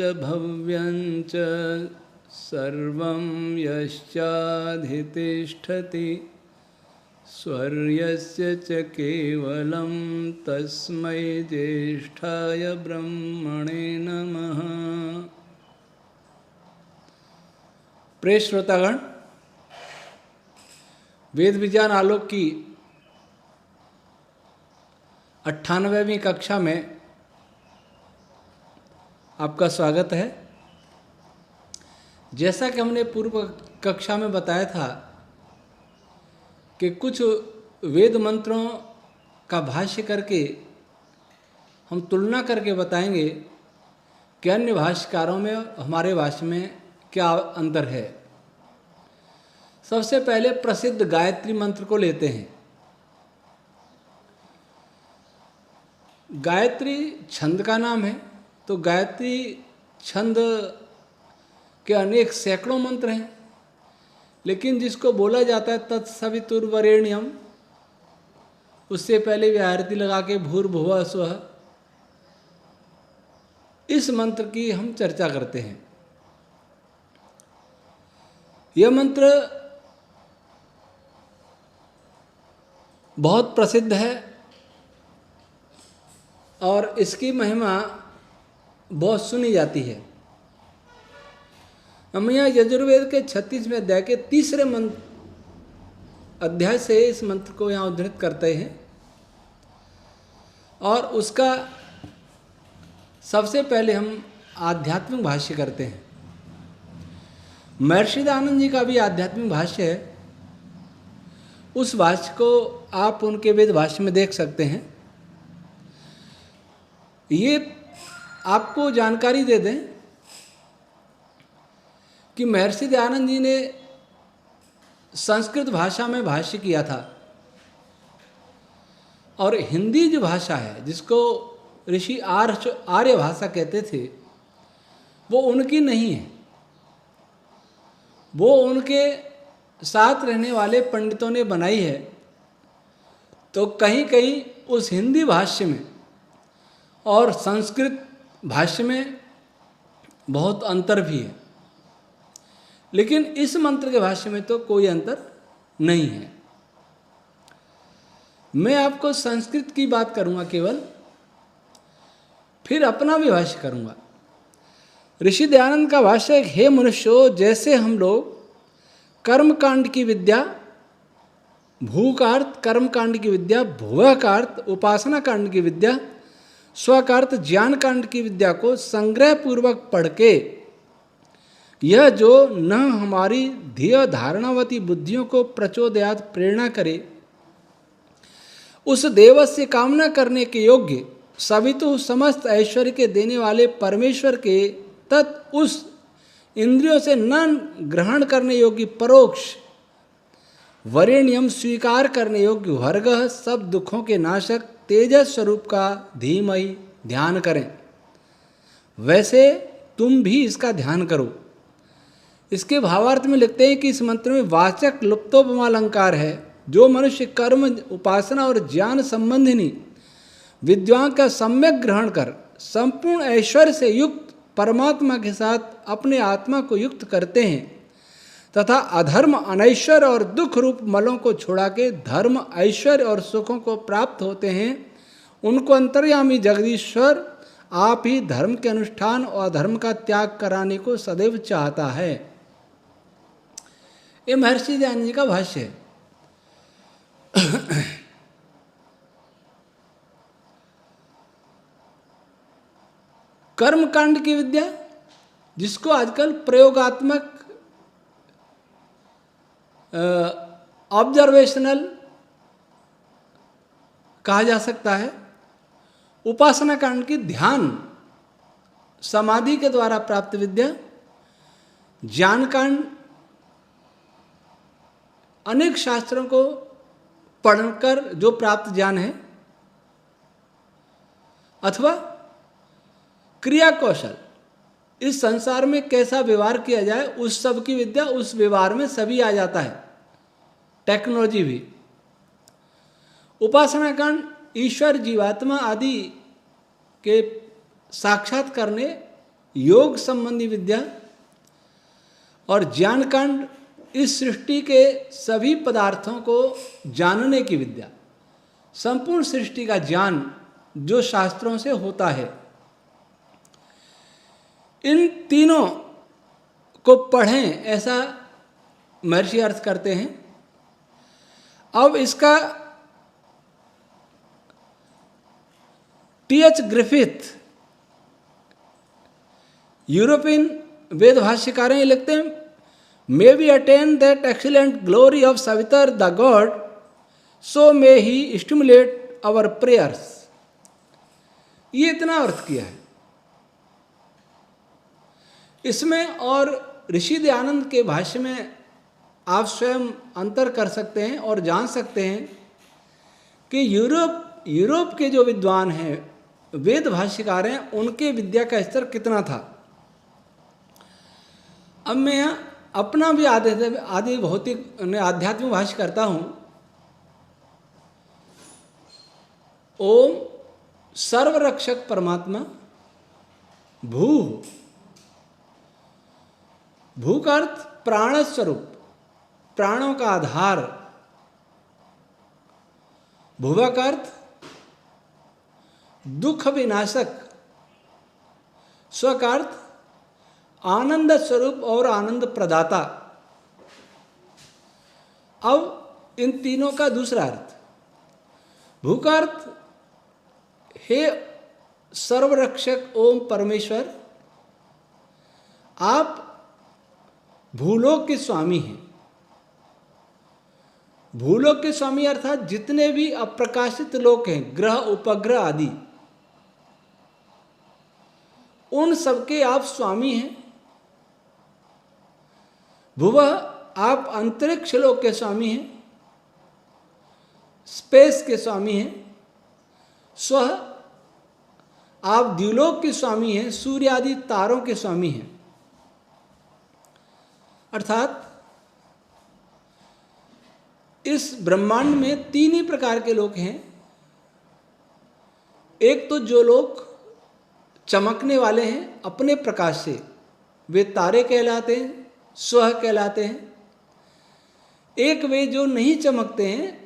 च भव्यं च सर्वं यश्चाधितिष्ठति स्वर्यस्य च केवलं तस्मै ज्येष्ठाय ब्रह्मणे नमः। प्रिय श्रोतागण, वेद विज्ञान आलोक की 98वीं कक्षा में आपका स्वागत है। जैसा कि हमने पूर्व कक्षा में बताया था कि कुछ वेद मंत्रों का भाष्य करके हम तुलना करके बताएंगे कि अन्य भाष्यकारों में हमारे भाष्य में क्या अंतर है। सबसे पहले प्रसिद्ध गायत्री मंत्र को लेते हैं। गायत्री छंद का नाम है, तो गायत्री छंद के अनेक सैकड़ों मंत्र हैं, लेकिन जिसको बोला जाता है तत्सवितुर्वरेण्यम, उससे पहले व्याहृति लगा के भूर्भुवः स्वः, इस मंत्र की हम चर्चा करते हैं। यह मंत्र बहुत प्रसिद्ध है और इसकी महिमा बहुत सुनी जाती है। हम यहाँ यजुर्वेद के 36वें अध्याय के तीसरे अध्याय से इस मंत्र को यहाँ उद्धृत करते हैं और उसका सबसे पहले हम आध्यात्मिक भाष्य करते हैं। महर्षि दयानंद जी का भी आध्यात्मिक भाष्य है, उस भाष्य को आप उनके वेद भाष्य में देख सकते हैं। ये आपको जानकारी दे दें कि महर्षि दयानंद जी ने संस्कृत भाषा में भाष्य किया था और हिंदी जो भाषा है, जिसको ऋषि आर्य भाषा कहते थे, वो उनकी नहीं है। वो उनके साथ रहने वाले पंडितों ने बनाई है। तो कहीं कहीं उस हिंदी भाष्य में और संस्कृत भाष्य में बहुत अंतर भी है, लेकिन इस मंत्र के भाष्य में तो कोई अंतर नहीं है। मैं आपको संस्कृत की बात करूंगा केवल, फिर अपना भी भाष्य करूंगा। ऋषि दयानंद का भाष्य है, हे मनुष्यों, जैसे हम लोग कर्मकांड की विद्या, भू का अर्थ कर्म कांड की विद्या, भुवः का अर्थ उपासना कांड की विद्या, स्व का अर्थ ज्ञान कांड की विद्या को संग्रह पूर्वक पढ़ के यह जो न हमारी ध्येय धारणावती बुद्धियों को प्रचोदयात प्रेरणा करे, उस देवस्य कामना करने के योग्य सवितु समस्त ऐश्वर्य के देने वाले परमेश्वर के तत् उस इंद्रियों से न ग्रहण करने योग्य परोक्ष वरेण्यम स्वीकार करने योग्य वर्गः सब दुखों के नाशक तेजस स्वरूप का धीमहि ध्यान करें। वैसे तुम भी इसका ध्यान करो। इसके भावार्थ में लिखते हैं कि इस मंत्र में वाचक लुप्तोपमा अलंकार है। जो मनुष्य कर्म, उपासना और ज्ञान संबंधिनी विद्वान का सम्यक ग्रहण कर संपूर्ण ऐश्वर्य से युक्त परमात्मा के साथ अपने आत्मा को युक्त करते हैं तथा अधर्म, अनैश्वर्य और दुख रूप मलों को छुड़ा के धर्म, ऐश्वर्य और सुखों को प्राप्त होते हैं, उनको अंतर्यामी जगदीश्वर आप ही धर्म के अनुष्ठान और अधर्म का त्याग कराने को सदैव चाहता है। ये महर्षि दयानंद जी का भाष्य है। कर्मकांड की विद्या, जिसको आजकल प्रयोगात्मक ऑब्जर्वेशनल कहा जा सकता है, उपासना कांड की ध्यान समाधि के द्वारा प्राप्त विद्या, ज्ञान कांड अनेक शास्त्रों को पढ़कर जो प्राप्त ज्ञान है, अथवा क्रिया कौशल, इस संसार में कैसा व्यवहार किया जाए उस सब की विद्या, उस व्यवहार में सभी आ जाता है, टेक्नोलॉजी भी। उपासना कांड ईश्वर, जीवात्मा आदि के साक्षात करने योग संबंधी विद्या, और ज्ञानकांड इस सृष्टि के सभी पदार्थों को जानने की विद्या, संपूर्ण सृष्टि का ज्ञान जो शास्त्रों से होता है। इन तीनों को पढ़ें, ऐसा महर्षि अर्थ करते हैं। अब इसका टी.एच. ग्रिफिथ यूरोपियन वेद भाष्यकार ये लिखते हैं, may we attain that excellent glory of Savitr the god, so may he stimulate our prayers. ये इतना अर्थ किया है इसमें, और ऋषि दयानंद के भाष्य में आप स्वयं अंतर कर सकते हैं और जान सकते हैं कि यूरोप के जो विद्वान हैं, वेद भाष्यकार हैं, उनके विद्या का स्तर कितना था। अब मैं यहाँ अपना भी आदि भौतिक आध्यात्मिक भाष्य करता हूँ। ओम सर्वरक्षक परमात्मा भू का अर्थ प्राण स्वरूप, प्राणों का आधार। भुवा का अर्थ दुख विनाशक। स्व का अर्थ आनंद स्वरूप और आनंद प्रदाता। अब इन तीनों का दूसरा अर्थ, भू का अर्थ हे सर्वरक्षक ओम परमेश्वर, आप भूलोक के स्वामी हैं। भूलोक के स्वामी अर्थात जितने भी अप्रकाशित लोक हैं, ग्रह उपग्रह आदि, उन सबके आप स्वामी हैं। भुवः आप अंतरिक्ष लोक के स्वामी हैं, स्पेस के स्वामी हैं। स्वः आप द्युलोक के स्वामी हैं, सूर्य आदि तारों के स्वामी हैं। अर्थात इस ब्रह्मांड में तीन ही प्रकार के लोग हैं। एक तो जो लोग चमकने वाले हैं अपने प्रकाश से, वे तारे कहलाते हैं, स्वः कहलाते हैं। एक वे जो नहीं चमकते हैं,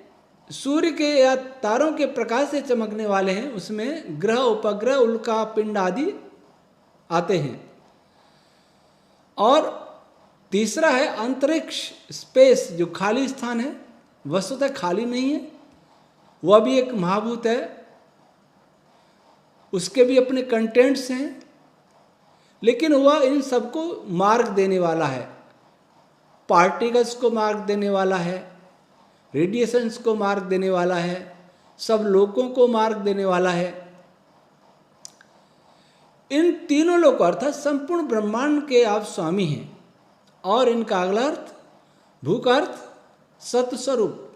सूर्य के या तारों के प्रकाश से चमकने वाले हैं, उसमें ग्रह उपग्रह उल्का पिंड आदि आते हैं। और तीसरा है अंतरिक्ष, स्पेस, जो खाली स्थान है, वस्तुतः खाली नहीं है, वह भी एक महाभूत है, उसके भी अपने कंटेंट्स हैं, लेकिन वह इन सबको मार्ग देने वाला है। पार्टिकल्स को मार्ग देने वाला है, रेडिएशंस को मार्ग देने वाला है, सब लोगों को मार्ग देने वाला है। इन तीनों लोगों अर्थात संपूर्ण ब्रह्मांड के आप स्वामी हैं। और इनका अगला अर्थ, भू का अर्थ सत्स्वरूप।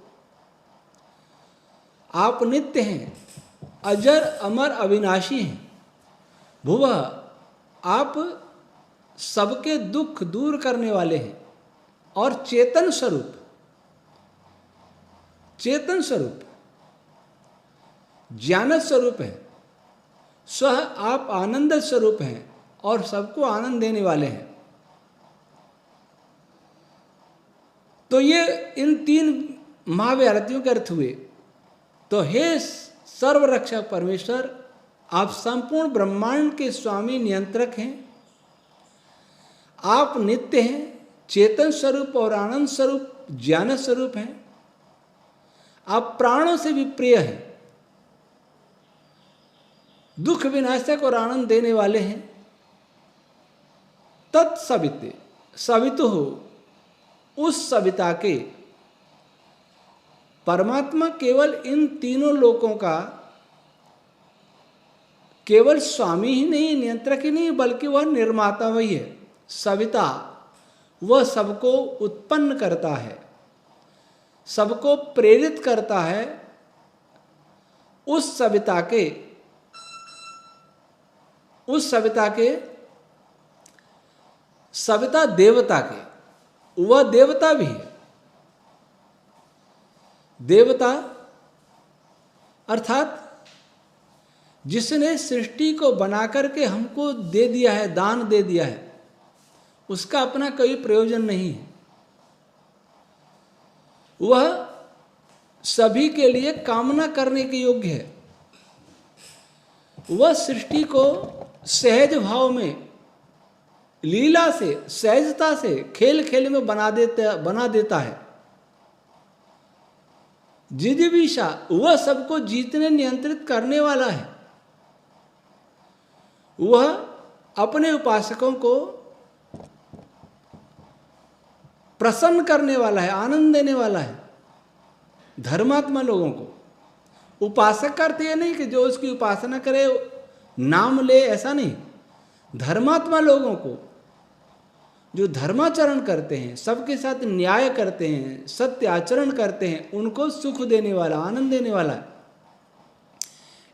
आप नित्य हैं, अजर अमर अविनाशी हैं। भुवः आप सबके दुख दूर करने वाले हैं। और चेतन स्वरूप, चेतन स्वरूप, ज्ञान स्वरूप है। स्वः आप आनंद स्वरूप हैं और सबको आनंद देने वाले हैं। तो ये इन तीन महाव्याहृतियों के अर्थ हुए। तो हे सर्वरक्षक परमेश्वर, आप संपूर्ण ब्रह्मांड के स्वामी नियंत्रक हैं। आप नित्य हैं, चेतन स्वरूप और आनंद स्वरूप, ज्ञान स्वरूप हैं। आप प्राणों से भी प्रिय हैं, दुख विनाशक और आनंद देने वाले हैं। तत्सविते, सवितु हो, उस सविता के परमात्मा केवल इन तीनों लोकों का केवल स्वामी ही नहीं, नियंत्रक ही नहीं, बल्कि वह निर्माता वही है। सविता, वह सबको उत्पन्न करता है, सबको प्रेरित करता है। उस सविता के सविता देवता के, वह देवता भी है। देवता अर्थात जिसने सृष्टि को बना करके हमको दे दिया है, दान दे दिया है, उसका अपना कोई प्रयोजन नहीं है। वह सभी के लिए कामना करने के योग्य है। वह सृष्टि को सहज भाव में, लीला से, सहजता से, खेल खेल में बना देता है। जिजीविषा, वह सबको जीतने नियंत्रित करने वाला है। वह अपने उपासकों को प्रसन्न करने वाला है, आनंद देने वाला है। धर्मात्मा लोगों को, उपासक का अर्थ यह नहीं कि जो उसकी उपासना करे नाम ले, ऐसा नहीं। धर्मात्मा लोगों को, जो धर्माचरण करते हैं, सबके साथ न्याय करते हैं, सत्य आचरण करते हैं, उनको सुख देने वाला, आनंद देने वाला है।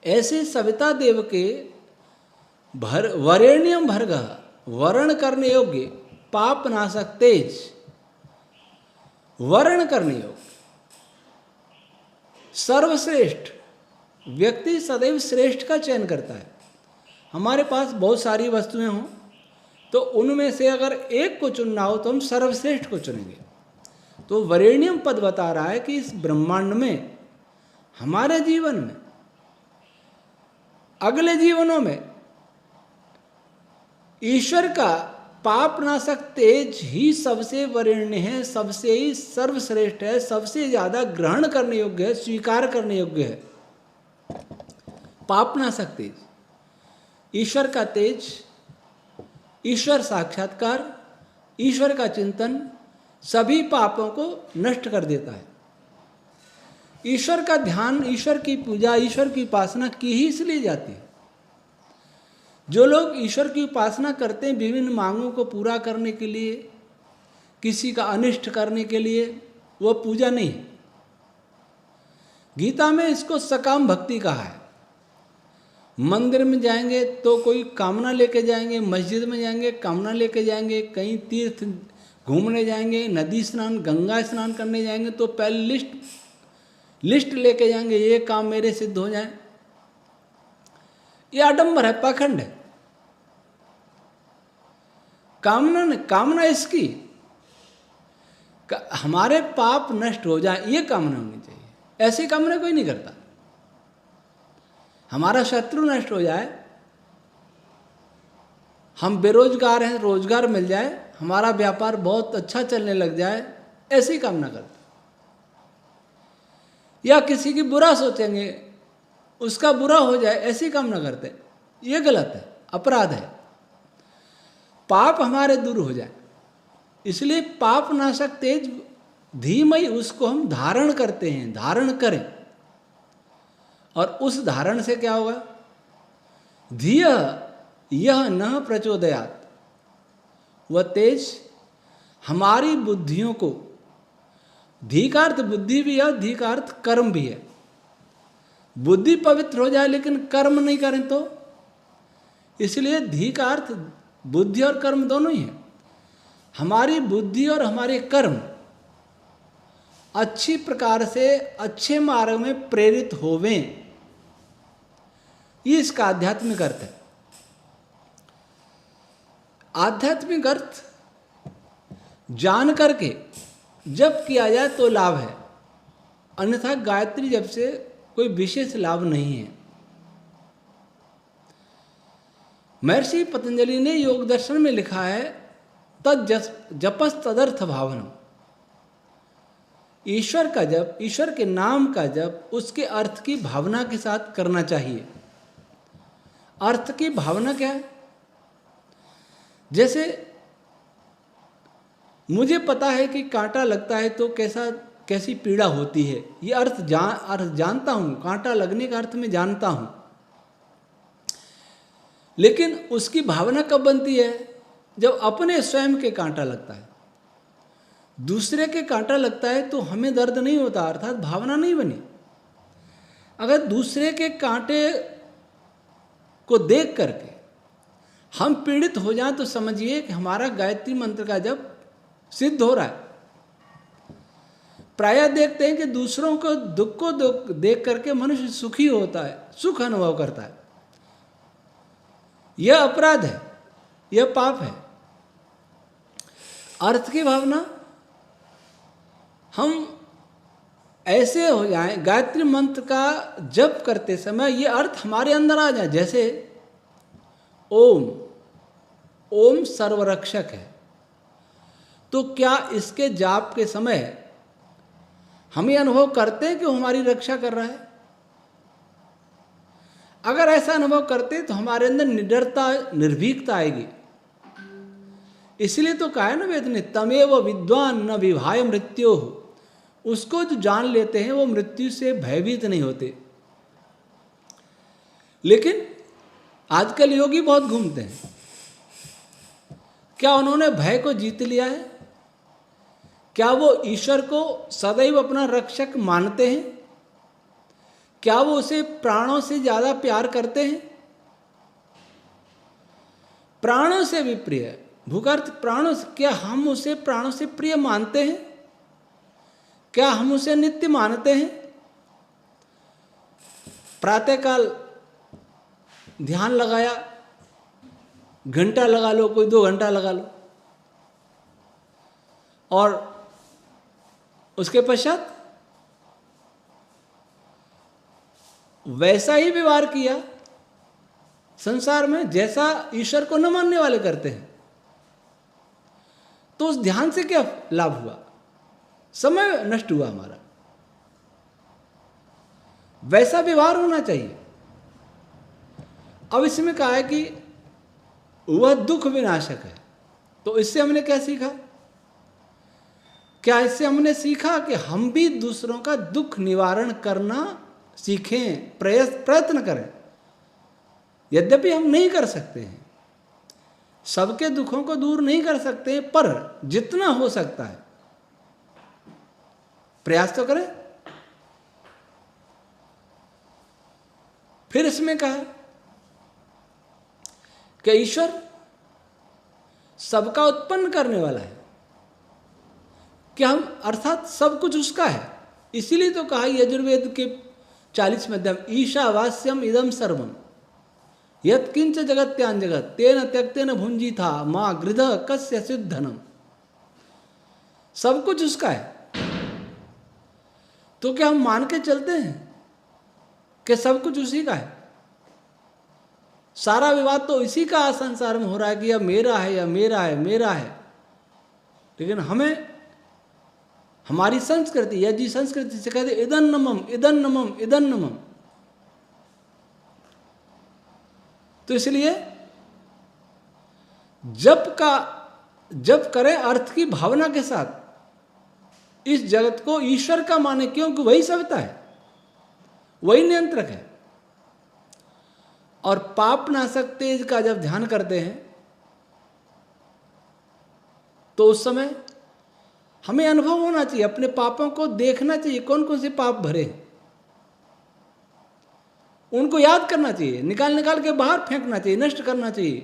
ऐसे सविता देव के वरेण्यम भर्गः, वर्ण करने योग्य, पाप नाशक तेज, वर्ण करने योग्य, सर्वश्रेष्ठ व्यक्ति सदैव श्रेष्ठ का चयन करता है। हमारे पास बहुत सारी वस्तुएं हों तो उनमें से अगर एक को चुनना हो तो हम सर्वश्रेष्ठ को चुनेंगे। तो वरेण्यम पद बता रहा है कि इस ब्रह्मांड में, हमारे जीवन में, अगले जीवनों में ईश्वर का पापनाशक तेज ही सबसे वरेण्य है, सबसे ही सर्वश्रेष्ठ है, सबसे ज्यादा ग्रहण करने योग्य है, स्वीकार करने योग्य है। पापनाशक तेज, ईश्वर का तेज, ईश्वर साक्षात्कार, ईश्वर का चिंतन सभी पापों को नष्ट कर देता है। ईश्वर का ध्यान, ईश्वर की पूजा, ईश्वर की उपासना की ही इसलिए जाती है। जो लोग ईश्वर की उपासना करते हैं विभिन्न मांगों को पूरा करने के लिए, किसी का अनिष्ट करने के लिए, वह पूजा नहीं है। गीता में इसको सकाम भक्ति कहा है। मंदिर में जाएंगे तो कोई कामना लेके जाएंगे, मस्जिद में जाएंगे कामना लेके जाएंगे, कहीं तीर्थ घूमने जाएंगे, नदी स्नान, गंगा स्नान करने जाएंगे तो पहले लिस्ट लेके जाएंगे, ये काम मेरे सिद्ध हो जाए। ये आडंबर है, पाखंड है। कामना इसकी हमारे पाप नष्ट हो जाए, ये कामना होनी चाहिए। ऐसी कामना कोई नहीं करता। हमारा शत्रु नष्ट हो जाए, हम बेरोजगार हैं, रोजगार मिल जाए, हमारा व्यापार बहुत अच्छा चलने लग जाए, ऐसी कामना करते। या किसी की बुरा सोचेंगे, उसका बुरा हो जाए, ऐसी कामना करते। ये गलत है, अपराध है। पाप हमारे दूर हो जाए, इसलिए पाप नाशक तेज धीमहि, उसको हम धारण करते हैं, धारण करें। और उस धारण से क्या होगा? धिय यह न प्रचोदयात, वह तेज हमारी बुद्धियों को, धी का अर्थ बुद्धि भी है, धी का अर्थ कर्म भी है। बुद्धि पवित्र हो जाए लेकिन कर्म नहीं करें तो, इसलिए धी का अर्थ बुद्धि और कर्म दोनों ही है। हमारी बुद्धि और हमारे कर्म अच्छी प्रकार से अच्छे मार्ग में प्रेरित होवें, ये इसका आध्यात्मिक अर्थ है। आध्यात्मिक अर्थ जान करके जब किया जाए तो लाभ है, अन्यथा गायत्री जप से कोई विशेष लाभ नहीं है। महर्षि पतंजलि ने योग दर्शन में लिखा है, तद जपस तदर्थ भावनम। ईश्वर का जप, ईश्वर के नाम का जप उसके अर्थ की भावना के साथ करना चाहिए। अर्थ की भावना क्या है? जैसे मुझे पता है कि कांटा लगता है तो कैसी पीड़ा होती है, ये अर्थ जानता हूं, कांटा लगने का अर्थ मैं जानता हूं। लेकिन उसकी भावना कब बनती है? जब अपने स्वयं के कांटा लगता है। दूसरे के कांटा लगता है तो हमें दर्द नहीं होता, अर्थात भावना नहीं बनी। अगर दूसरे के कांटे को देख करके हम पीड़ित हो जाएं तो समझिए कि हमारा गायत्री मंत्र का जप सिद्ध हो रहा है। प्रायः देखते हैं कि दूसरों को दुख को देख करके मनुष्य सुखी होता है, सुख अनुभव करता है। यह अपराध है, यह पाप है। अर्थ की भावना हम ऐसे हो जाएं, गायत्री मंत्र का जप करते समय ये अर्थ हमारे अंदर आ जाए। जैसे ओम, ओम सर्वरक्षक है, तो क्या इसके जाप के समय हम ये अनुभव करते हैं कि वो हमारी रक्षा कर रहा है? अगर ऐसा अनुभव करते तो हमारे अंदर निडरता, निर्भीकता आएगी। इसलिए तो कहा है ना वेद ने, तमेव विद्वान न विभाय मृत्यो। उसको जो जान लेते हैं वो मृत्यु से भयभीत नहीं होते। लेकिन आजकल योगी बहुत घूमते हैं। क्या उन्होंने भय को जीत लिया है? क्या वो ईश्वर को सदैव अपना रक्षक मानते हैं? क्या वो उसे प्राणों से ज्यादा प्यार करते हैं? प्राणों से भी प्रिय, भूगर्थ प्राणों से, क्या हम उसे प्राणों से प्रिय मानते हैं? क्या हम उसे नित्य मानते हैं? प्रातःकाल ध्यान लगाया, घंटा लगा लो, कोई 2 घंटा लगा लो, और उसके पश्चात वैसा ही व्यवहार किया संसार में जैसा ईश्वर को न मानने वाले करते हैं, तो उस ध्यान से क्या लाभ हुआ? समय नष्ट हुआ हमारा। वैसा व्यवहार होना चाहिए। अब इसमें कहा है कि वह दुख विनाशक है। तो इससे हमने क्या सीखा? क्या इससे हमने सीखा कि हम भी दूसरों का दुख निवारण करना सीखें, प्रयत्न करें। यद्यपि हम नहीं कर सकते हैं, सबके दुखों को दूर नहीं कर सकते, पर जितना हो सकता है प्रयास तो करें। फिर इसमें कहा कि ईश्वर सबका उत्पन्न करने वाला है। क्या हम, अर्थात सब कुछ उसका है। इसीलिए तो कहा यजुर्वेद के 40वें अध्याय, ईशावास्यम इदम सर्वम यत्किंच जगत्यान जगत तेन त्यक्तेन भुंजी था माँ गृध कस्य सिद्धनम। सब कुछ उसका है। तो क्या हम मान के चलते हैं कि सब कुछ उसी का है? सारा विवाद तो इसी का संसार में हो रहा है कि यह मेरा है, या मेरा है, मेरा है। लेकिन हमें हमारी संस्कृति, यजी संस्कृति से कहते इदन्नमम इदन्नमम इदन्नमम। तो इसलिए जप करें अर्थ की भावना के साथ। इस जगत को ईश्वर का माने, क्योंकि वही सविता है, वही नियंत्रक है। और पाप नाशक तेज का जब ध्यान करते हैं तो उस समय हमें अनुभव होना चाहिए, अपने पापों को देखना चाहिए, कौन कौन से पाप भरे, उनको याद करना चाहिए, निकाल निकाल के बाहर फेंकना चाहिए, नष्ट करना चाहिए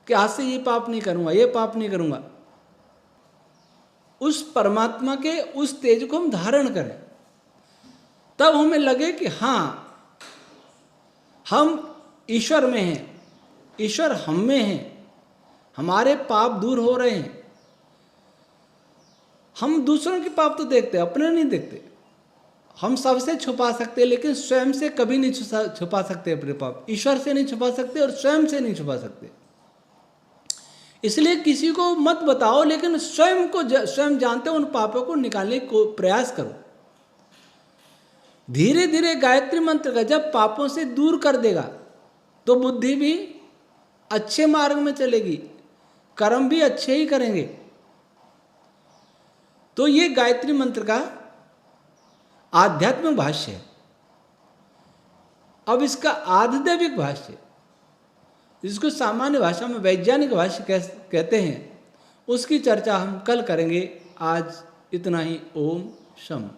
कि आज से ये पाप नहीं करूंगा, ये पाप नहीं करूंगा। उस परमात्मा के उस तेज को हम धारण करें, तब हमें लगे कि हाँ, हम ईश्वर में हैं, ईश्वर हम में है, हमारे पाप दूर हो रहे हैं। हम दूसरों के पाप तो देखते हैं, अपने नहीं देखते। हम सबसे छुपा सकते हैं, लेकिन स्वयं से कभी नहीं छुपा सकते अपने पाप। ईश्वर से नहीं छुपा सकते और स्वयं से नहीं छुपा सकते। इसलिए किसी को मत बताओ, लेकिन स्वयं जानते हो उन पापों को निकालने को प्रयास करो। धीरे धीरे गायत्री मंत्र का जब पापों से दूर कर देगा तो बुद्धि भी अच्छे मार्ग में चलेगी, कर्म भी अच्छे ही करेंगे। तो ये गायत्री मंत्र का आध्यात्मिक भाष्य है। अब इसका आधिदैविक भाष्य, जिसको सामान्य भाषा में वैज्ञानिक भाष्य कहते हैं, उसकी चर्चा हम कल करेंगे। आज इतना ही। ओम शम।